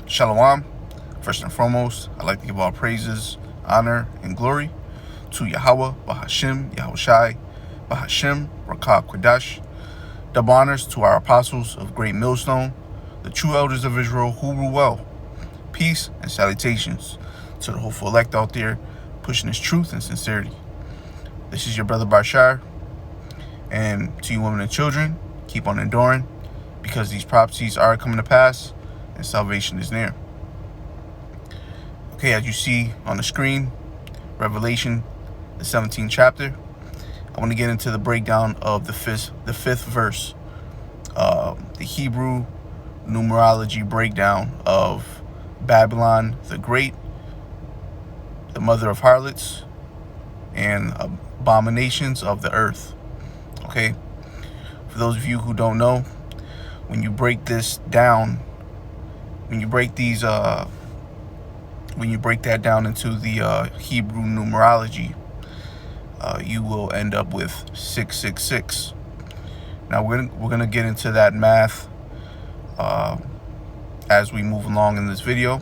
Shalom. First and foremost, I'd like to give all praises, honor, and glory to Yahweh, Bahashim, Yahushai, Bahashim, Rakah Quadash. Double honors to our apostles of Great Millstone, the true elders of Israel who rule well. Peace and salutations to the hopeful elect out there pushing this truth and sincerity. This is your brother Bashar, and to you women and children, keep on enduring, because these prophecies are coming to pass and salvation is near. Okay, as you see on the screen, Revelation, the 17th chapter. I want to get into the breakdown of the fifth verse, the Hebrew numerology breakdown of Babylon the Great, the mother of harlots and abominations of the earth. Okay, for those of you who don't know, when you break this down, when you break that down into the Hebrew numerology, you will end up with 666. Now we're gonna get into that math as we move along in this video.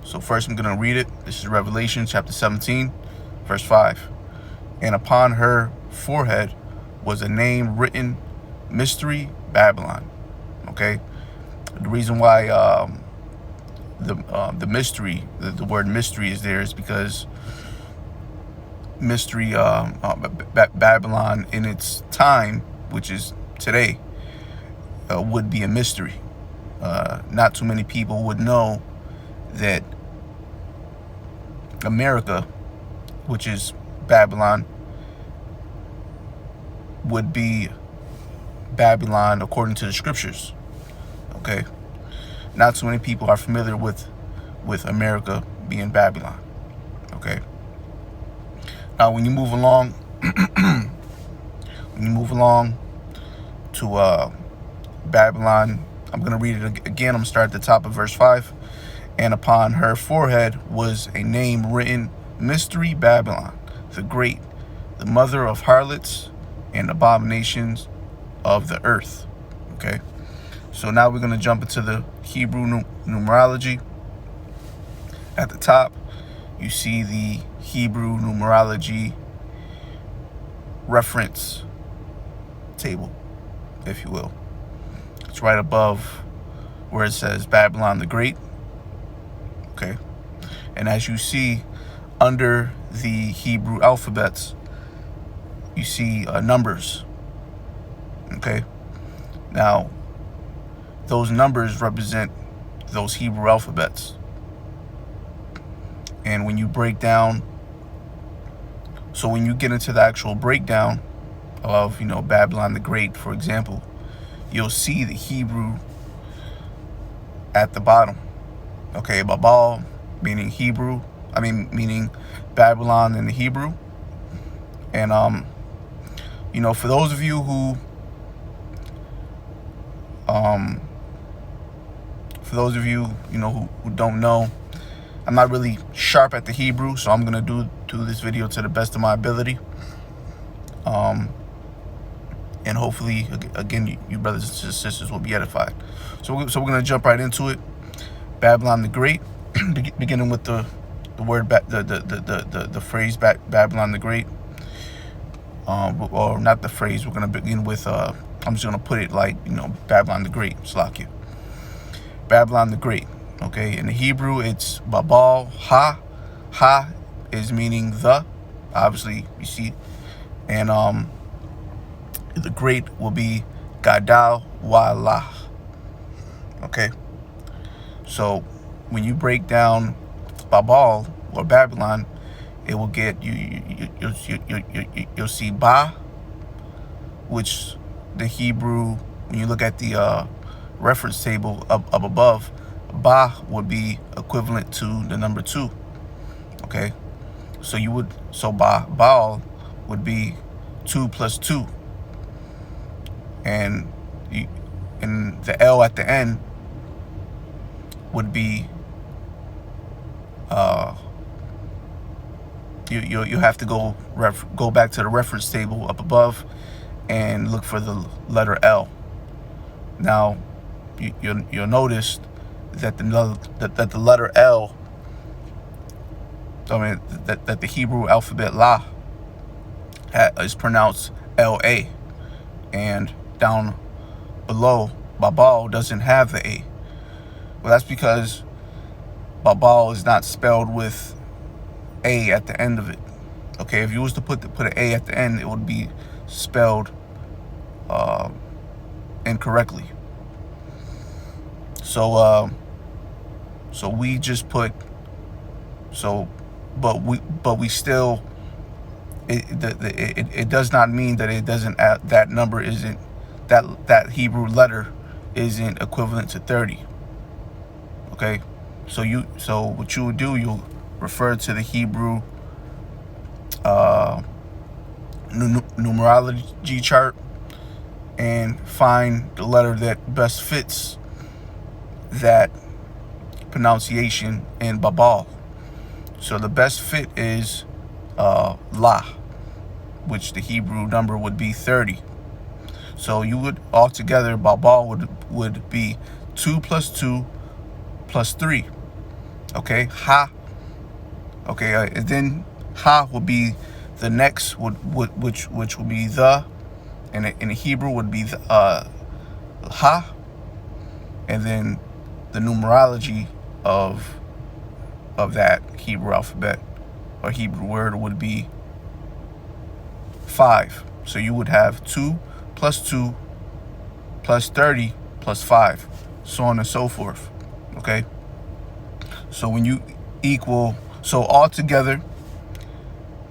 So first I'm gonna read it. This is Revelation chapter 17, verse 5. And upon her forehead was a name written, Mystery Babylon. Okay, the reason why the mystery, the word mystery is there is because mystery, Babylon in its time, which is today, would be a mystery. Not too many people would know that America, which is Babylon, would be Babylon according to the scriptures. Okay, not too many people are familiar with America being Babylon. Okay, now when you move along to Babylon, I'm gonna read it again. I'm gonna start at the top of verse 5. And upon her forehead was a name written, Mystery Babylon the Great, the mother of harlots and abominations of the earth. Okay, so now we're going to jump into the Hebrew numerology. At the top, you see the Hebrew numerology reference table, if you will. It's right above where it says Babylon the Great. Okay, and as you see under the Hebrew alphabets, you see numbers. Okay, now those numbers represent those Hebrew alphabets, and when you break down, so when you get into the actual breakdown of, Babylon the Great, for example, you'll see the Hebrew at the bottom. Okay, Babal meaning meaning Babylon in the Hebrew. And for those of you who who don't know, I'm not really sharp at the Hebrew, so I'm gonna do this video to the best of my ability. And hopefully, again, you brothers and sisters will be edified. So we're gonna jump right into it. Babylon the Great, beginning with the word, the phrase Babylon the Great, or not the phrase. We're gonna begin with I'm just gonna put it like, Babylon the Great, Slakia. Babylon the Great. Okay, in the Hebrew it's Babal Ha. Ha is meaning the, obviously you see, and the Great will be Gadal Wallah. Okay, so when you break down Babal or Babylon, it will get you'll see Ba, which the Hebrew, when you look at the reference table up above, Ba would be equivalent to the number 2. Okay, so Baal would be 2 plus 2, and the L at the end would be you have to go back to the reference table up above and look for the letter L. Now you'll notice that the letter L, that the Hebrew alphabet La is pronounced LA, and down below Babal doesn't have the A. Well, that's because Babal is not spelled with A at the end of it. Okay, if you was to put an A at the end, it would be spelled incorrectly. So we just put but we still, it does not mean that it doesn't add, that number isn't, that Hebrew letter isn't equivalent to 30. Okay, so what you would do, you'll refer to the Hebrew numerology chart and find the letter that best fits that pronunciation in Babal. So the best fit is La, which the Hebrew number would be 30. So you would altogether, Babal would be 2 plus 2 plus 3. Okay, Ha. Okay, and then Ha would be the next, which would be the, and in the Hebrew would be the, Ha, and then the numerology of that Hebrew alphabet or Hebrew word would be 5. So you would have 2 plus 2 plus 30 plus 5, so on and so forth. Okay, so when you equal, so altogether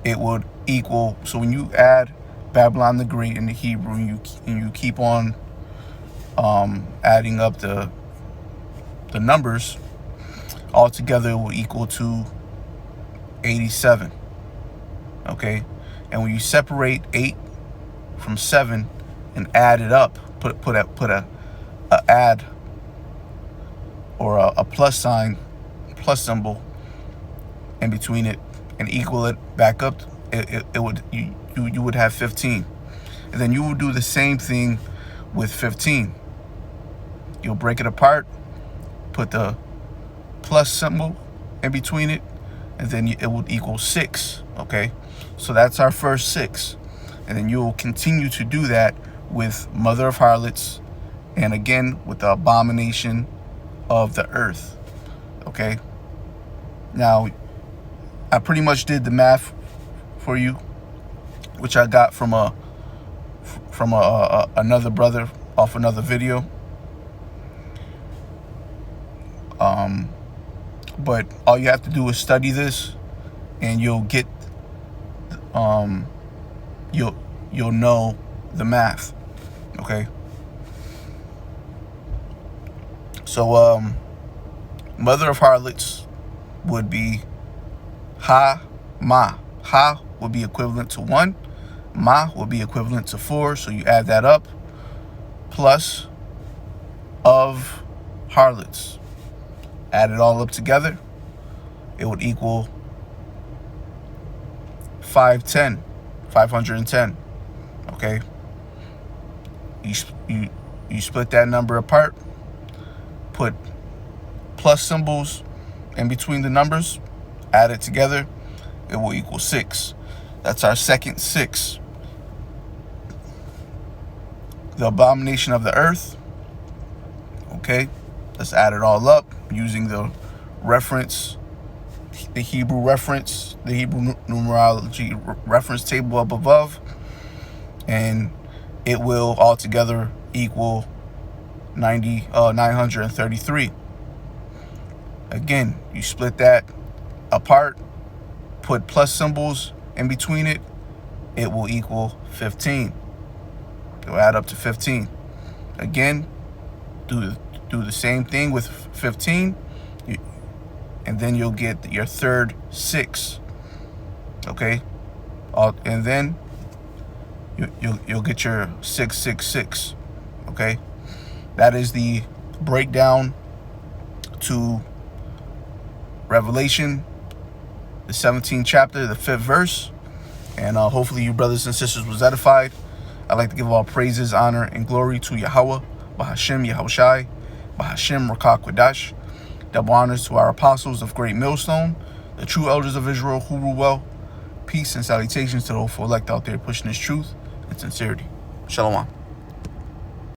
it would equal, so when you add Babylon the Great in the Hebrew, and you keep on adding up the numbers, altogether it will equal to 87. Okay, and when you separate 8 from 7 and add it up, put a add or a plus sign, plus symbol in between it, and equal it back up, it would, you would have 15. And then you will do the same thing with 15. You'll break it apart, put the plus symbol in between it, and then it would equal 6. Okay, so that's our first 6, and then you will continue to do that with Mother of Harlots, and again with the abomination of the earth. Okay, now I pretty much did the math for you, which I got from another brother off another video. But all you have to do is study this, and you'll get you'll know the math. Okay, so Mother of Harlots would be Ha Ma. Ha would be equivalent to 1, Ma would be equivalent to 4, so you add that up, plus of harlots, add it all up together, it would equal 510. Okay, you split that number apart, put plus symbols in between the numbers, add it together, it will equal 6. That's our second 6. The abomination of the earth. Okay, let's add it all up using the reference, the Hebrew reference, the Hebrew numerology reference table up above, and it will altogether equal 933. Again, you split that apart, put plus symbols in between it, it will equal 15. It'll add up to 15. Again, do the same thing with 15, and then you'll get your third 6. Okay, and then you'll get your 666. Okay, that is the breakdown to Revelation, the 17th chapter, the 5th verse. And hopefully you brothers and sisters was edified. I'd like to give all praises, honor, and glory to Yahweh, Bahashem, Yahushai. Bahashim Rakah Quadash. Double honors to our apostles of Great Millstone, the true elders of Israel who rule well. Peace and salutations to the hopeful elect out there pushing this truth and sincerity. Shalom.